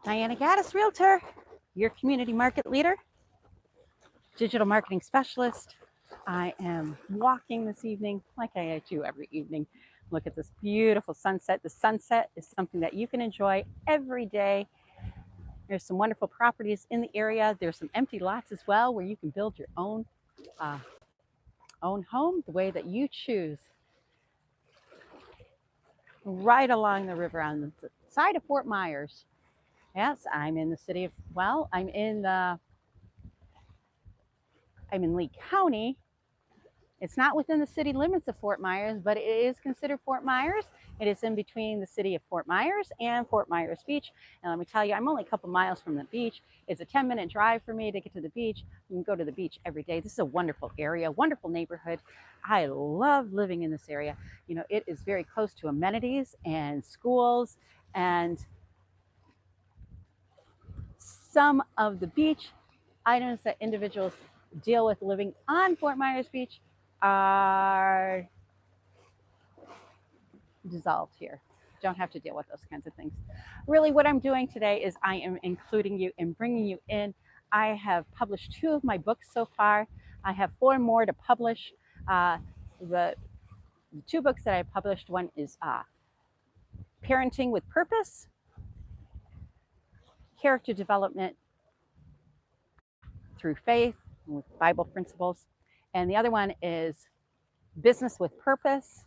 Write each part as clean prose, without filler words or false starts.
Diana Gaddis, Realtor, your community market leader, digital marketing specialist. I am walking this evening like I do every evening. Look at this beautiful sunset. The sunset is something that you can enjoy every day. There's some wonderful properties in the area. There's some empty lots as well where you can build your own home the way that you choose. Right along the river on the side of Fort Myers. Yes, I'm in the city of, well, I'm in Lee County. It's not within the city limits of Fort Myers, but it is considered Fort Myers. It is in between the city of Fort Myers and Fort Myers Beach. And let me tell you, I'm only a couple miles from the beach. It's a 10-minute drive for me to get to the beach. You can go to the beach every day. This is a wonderful area, wonderful neighborhood. I love living in this area. You know, it is very close to amenities and schools, and some of the beach items that individuals deal with living on Fort Myers Beach are dissolved here. Don't have to deal with those kinds of things. Really, what I'm doing today is I am including you and bringing you in. I have published 2 of my books so far. I have 4 more to publish. The 2 books that I published, one is Parenting with Purpose, Character Development Through Faith with Bible Principles, and the other one is Business with Purpose,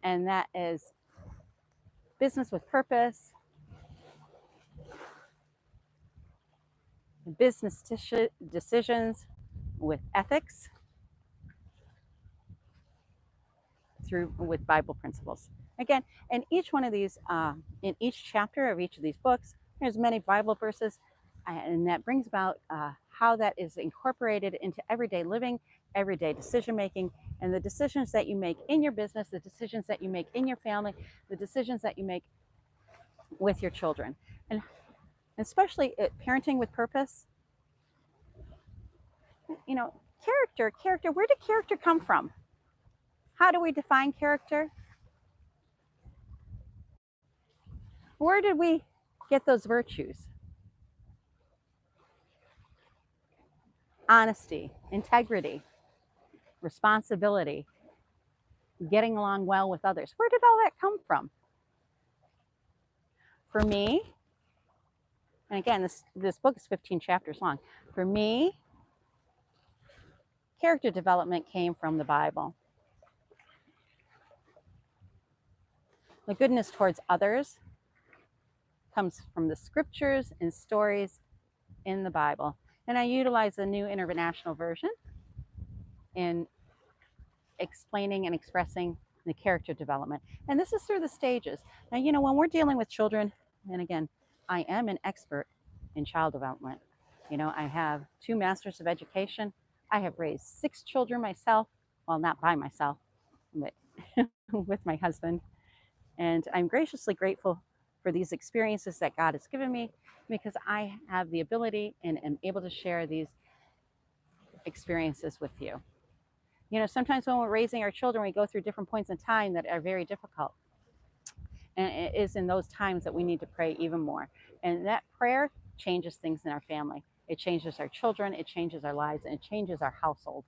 and that is Business with Purpose, Business Decisions with Ethics with Bible Principles. Again, and each one of these, in each chapter of each of these books, there's many Bible verses, and that brings about how that is incorporated into everyday living, everyday decision making, and the decisions that you make in your business, the decisions that you make in your family, the decisions that you make with your children. And especially parenting with purpose, you know, character, where did character come from? How do we define character? Where did we get those virtues? Honesty, integrity, responsibility, getting along well with others. Where did all that come from? For me, and again, this book is 15 chapters long. For me, character development came from the Bible. The goodness towards others comes from the scriptures and stories in the Bible. And I utilize the New International Version in explaining and expressing the character development. And this is through the stages. Now, you know, when we're dealing with children, and again, I am an expert in child development. You know, I have 2 masters of education. I have raised 6 children myself. Well, not by myself, but with my husband. And I'm graciously grateful for these experiences that God has given me, because I have the ability and am able to share these experiences with you. You know, sometimes when we're raising our children, we go through different points in time that are very difficult. And it is in those times that we need to pray even more. And that prayer changes things in our family. It changes our children, it changes our lives, and it changes our household.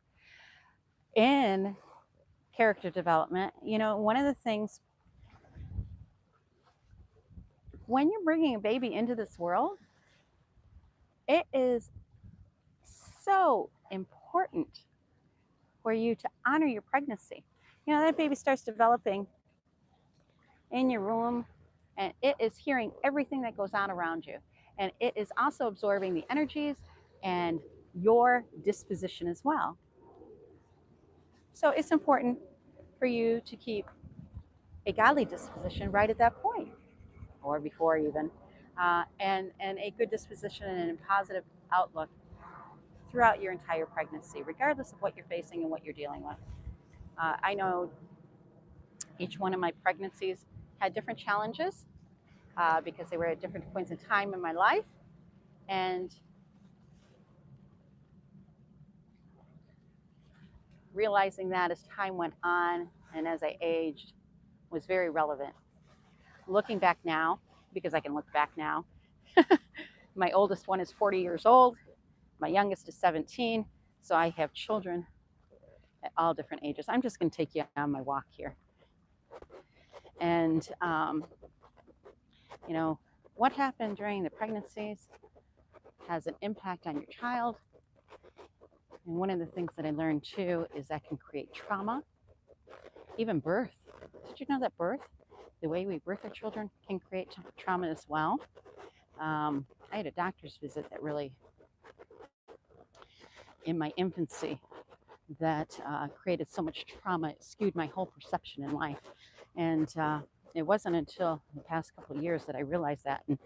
In character development, you know, one of the things, when you're bringing a baby into this world, it is so important for you to honor your pregnancy. You know, that baby starts developing in your womb, and it is hearing everything that goes on around you. And it is also absorbing the energies and your disposition as well. So it's important for you to keep a godly disposition right at that point, or before even, and a good disposition and a positive outlook throughout your entire pregnancy, regardless of what you're facing and what you're dealing with. I know each one of my pregnancies had different challenges because they were at different points in time in my life. And realizing that as time went on and as I aged was very relevant. Looking back now, because I can look back now. My oldest one is 40 years old. My youngest is 17. So I have children at all different ages. I'm just going to take you on my walk here. And, you know, what happened during the pregnancies has an impact on your child. And one of the things that I learned too is that can create trauma, even birth. Did you know that birth, the way we birth our children, can create trauma as well? I had a doctor's visit that really, in my infancy, that created so much trauma, it skewed my whole perception in life. And it wasn't until the past couple of years that I realized that and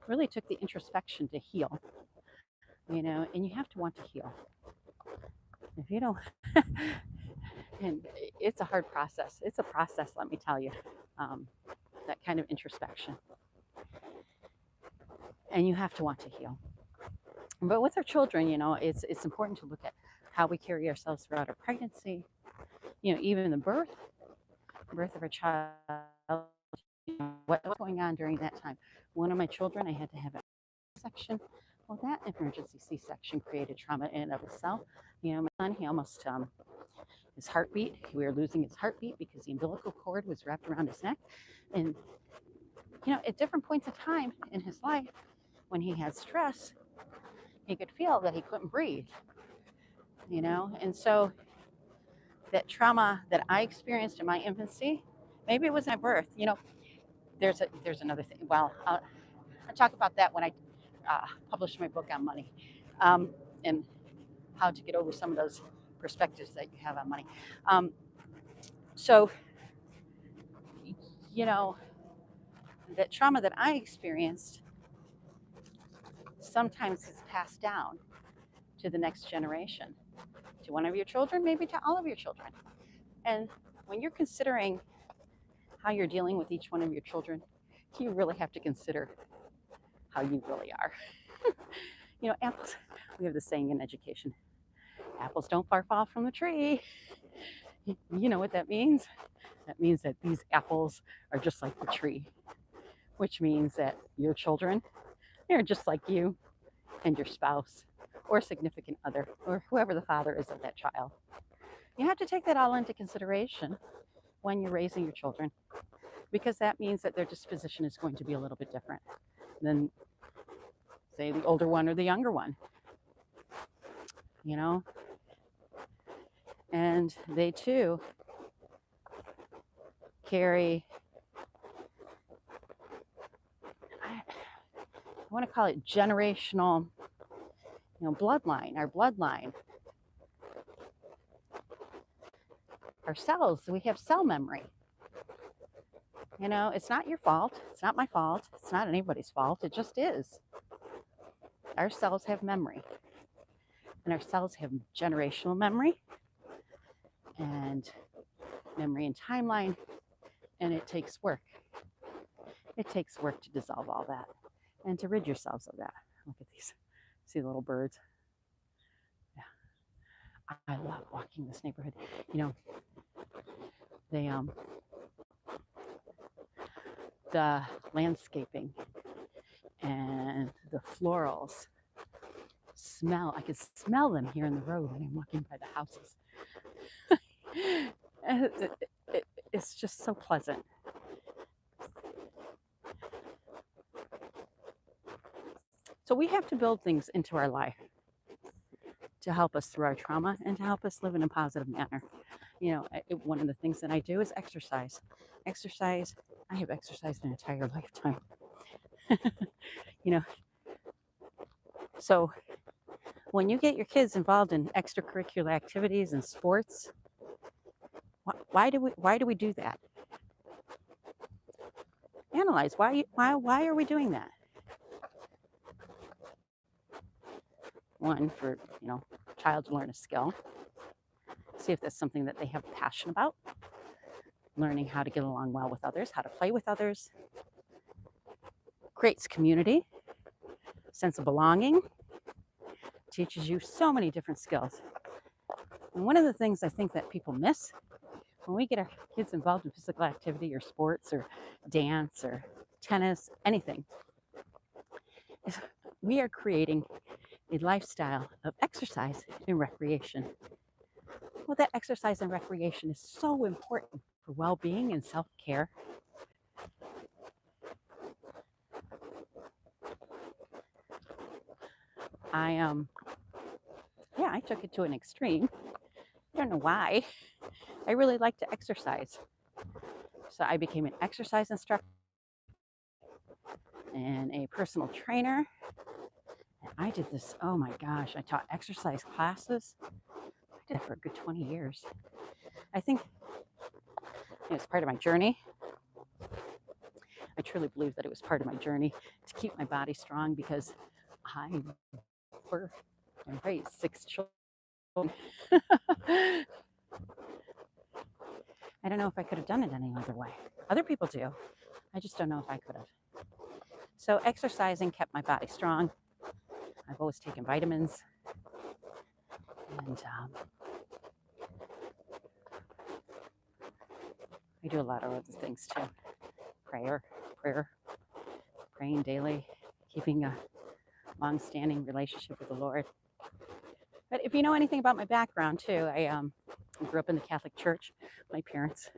really took the introspection to heal, you know, and you have to want to heal. If you don't, and it's a hard process. It's a process, let me tell you, that kind of introspection. And you have to want to heal. But with our children, you know, it's important to look at how we carry ourselves throughout our pregnancy, you know, even the birth of a child, you know, what's going on during that time. One of my children, I had to have a C-section. Well, that emergency C-section created trauma in and of itself. You know, my son, he almost, his heartbeat, we were losing his heartbeat because the umbilical cord was wrapped around his neck. And, you know, at different points of time in his life, when he had stress, he could feel that he couldn't breathe, you know? And so that trauma that I experienced in my infancy, maybe it was my birth, you know, there's another thing. Well, I'll talk about that when I publish my book on money, and how to get over some of those perspectives that you have on money. So, you know, that trauma that I experienced sometimes is passed down to the next generation, to one of your children, maybe to all of your children. And when you're considering how you're dealing with each one of your children, you really have to consider how you really are. You know, apples, we have the saying in education, apples don't far fall from the tree. You know what that means? That means that these apples are just like the tree, which means that your children, they're just like you and your spouse or significant other or whoever the father is of that child. You have to take that all into consideration when you're raising your children, because that means that their disposition is going to be a little bit different than, say, the older one or the younger one, you know? And they too carry, I want to call it generational, you know, bloodline, our bloodline. Our cells, we have cell memory. You know, it's not your fault. It's not my fault. It's not anybody's fault. It just is. Our cells have memory. And our cells have generational memory and memory and timeline. And it takes work. It takes work to dissolve all that and to rid yourselves of that. Look at these. See the little birds? Yeah. I love walking this neighborhood. You know, they the landscaping and the florals smell. I can smell them here in the road when I'm walking by the houses. It's just so pleasant. So we have to build things into our life to help us through our trauma and to help us live in a positive manner. You know, one of the things that I do is exercise. Exercise, I have exercised an entire lifetime. You know, so when you get your kids involved in extracurricular activities and sports, why do we do that? Analyze why are we doing that? One, for, you know, child to learn a skill, see if that's something that they have a passion about, learning how to get along well with others, how to play with others, creates community, sense of belonging, teaches you so many different skills. And one of the things I think that people miss when we get our kids involved in physical activity or sports or dance or tennis, anything. We are creating a lifestyle of exercise and recreation. Well, that exercise and recreation is so important for well-being and self-care. I took it to an extreme. I don't know why. I really like to exercise. So I became an exercise instructor and a personal trainer. And I did this, oh my gosh, I taught exercise classes. I did it for a good 20 years. I think it was part of my journey. I truly believe that it was part of my journey to keep my body strong because I birthed and raised 6 children. I don't know if I could have done it any other way. Other people do. I just don't know if I could have. So exercising kept my body strong. I've always taken vitamins. And I do a lot of other things too. Prayer, praying daily, keeping a long-standing relationship with the Lord. But if you know anything about my background too, I grew up in the Catholic Church. My parents,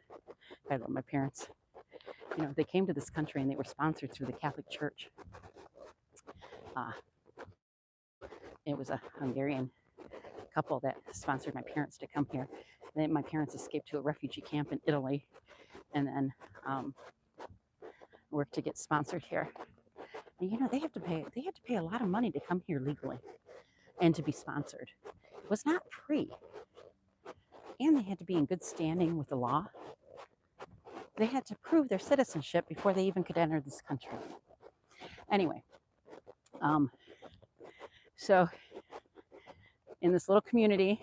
I love my parents. You know, they came to this country and they were sponsored through the Catholic Church. It was a Hungarian couple that sponsored my parents to come here. Then my parents escaped to a refugee camp in Italy, and then worked to get sponsored here. And you know, they had to pay a lot of money to come here legally and to be sponsored. It was not free. And they had to be in good standing with the law. They had to prove their citizenship before they even could enter this country. Anyway, so in this little community,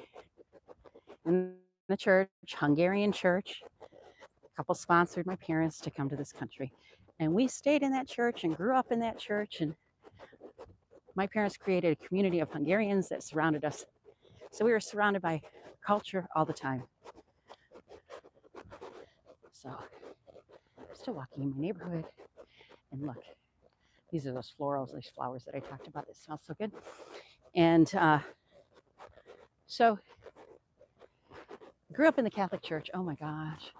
in the church, Hungarian church, a couple sponsored my parents to come to this country. And we stayed in that church and grew up in that church. And my parents created a community of Hungarians that surrounded us. So we were surrounded by culture all the time. So I'm still walking in my neighborhood. And look, these are those florals, these flowers that I talked about that smell so good. And so grew up in the Catholic Church. Oh my gosh.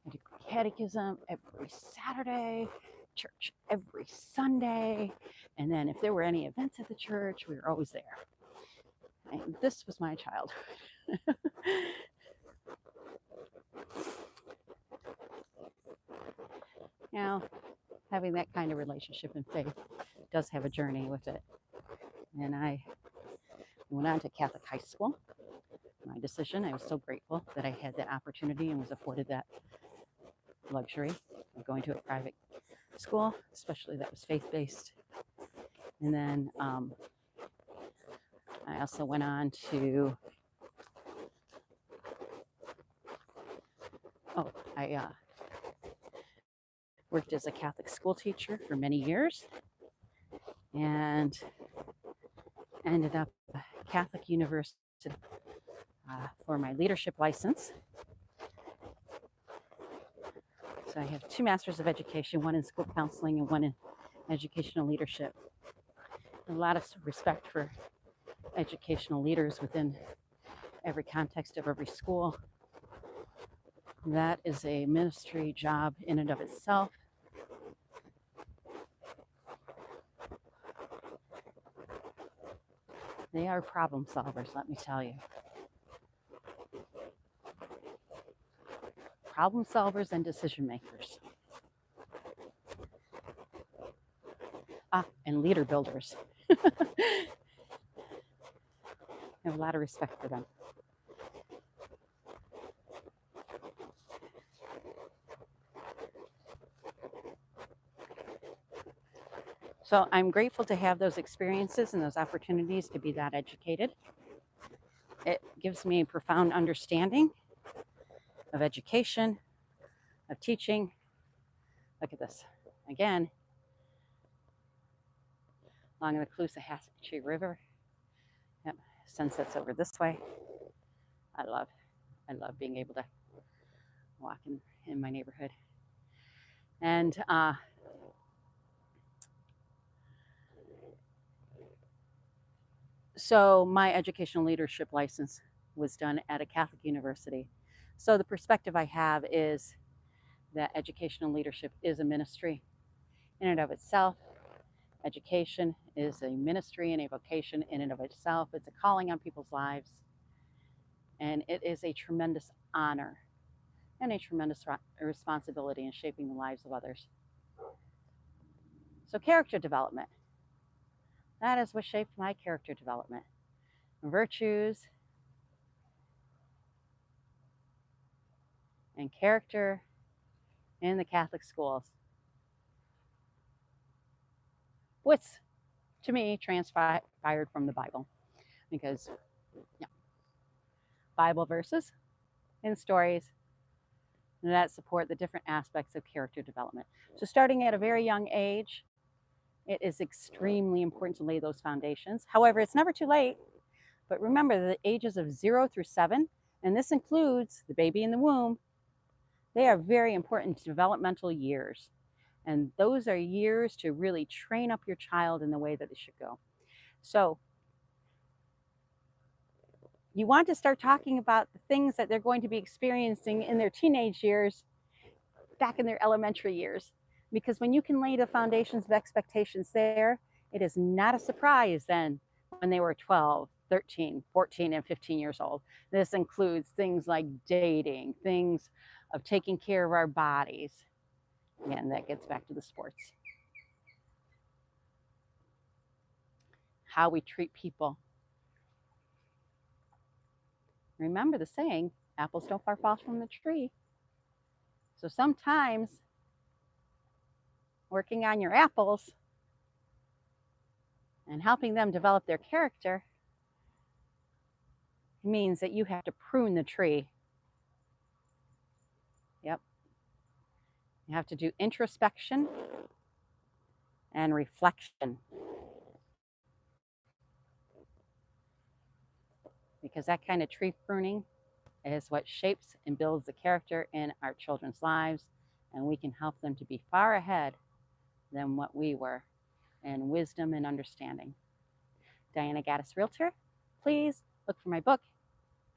I did catechism every Saturday, church every Sunday. And then if there were any events at the church, we were always there. And this was my childhood. Now, having that kind of relationship and faith does have a journey with it. And I went on to Catholic high school. My decision, I was so grateful that I had that opportunity and was afforded that luxury of going to a private school, especially that was faith-based. And then I also went on to, I worked as a Catholic school teacher for many years and ended up at Catholic University for my leadership license. So I have 2 masters of education, one in school counseling and one in educational leadership. A lot of respect for educational leaders within every context of every school. That is a ministry job in and of itself. They are problem solvers, let me tell you. Problem solvers and decision makers. And leader builders. I have a lot of respect for them. So I'm grateful to have those experiences and those opportunities to be that educated. It gives me a profound understanding of education, of teaching. Look at this. Again, along the Caloosahatchee River. Yep, sunsets over this way. I love being able to walk in my neighborhood. And So my educational leadership license was done at a Catholic university. So the perspective I have is that educational leadership is a ministry in and of itself. Education is a ministry and a vocation in and of itself. It's a calling on people's lives. And it is a tremendous honor and a tremendous responsibility in shaping the lives of others. So character development, that is what shaped my character development. Virtues and character in the Catholic schools. What's, to me, transpired from the Bible, because Bible verses and stories that support the different aspects of character development. So starting at a very young age, it is extremely important to lay those foundations. However, it's never too late. But remember, the ages of 0 through 7, and this includes the baby in the womb, they are very important developmental years. And those are years to really train up your child in the way that it should go. So you want to start talking about the things that they're going to be experiencing in their teenage years, back in their elementary years. Because when you can lay the foundations of expectations there, it is not a surprise then when they were 12, 13, 14, and 15 years old. This includes things like dating, things of taking care of our bodies. Again, that gets back to the sports. How we treat people. Remember the saying, apples don't far fall from the tree. So sometimes working on your apples and helping them develop their character means that you have to prune the tree. Yep. You have to do introspection and reflection, because that kind of tree pruning is what shapes and builds the character in our children's lives, and we can help them to be far ahead than what we were in wisdom and understanding. Diana Gaddis, Realtor. Please look for my book,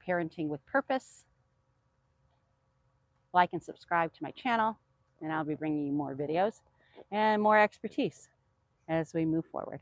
Parenting with Purpose. Like and subscribe to my channel, and I'll be bringing you more videos and more expertise as we move forward.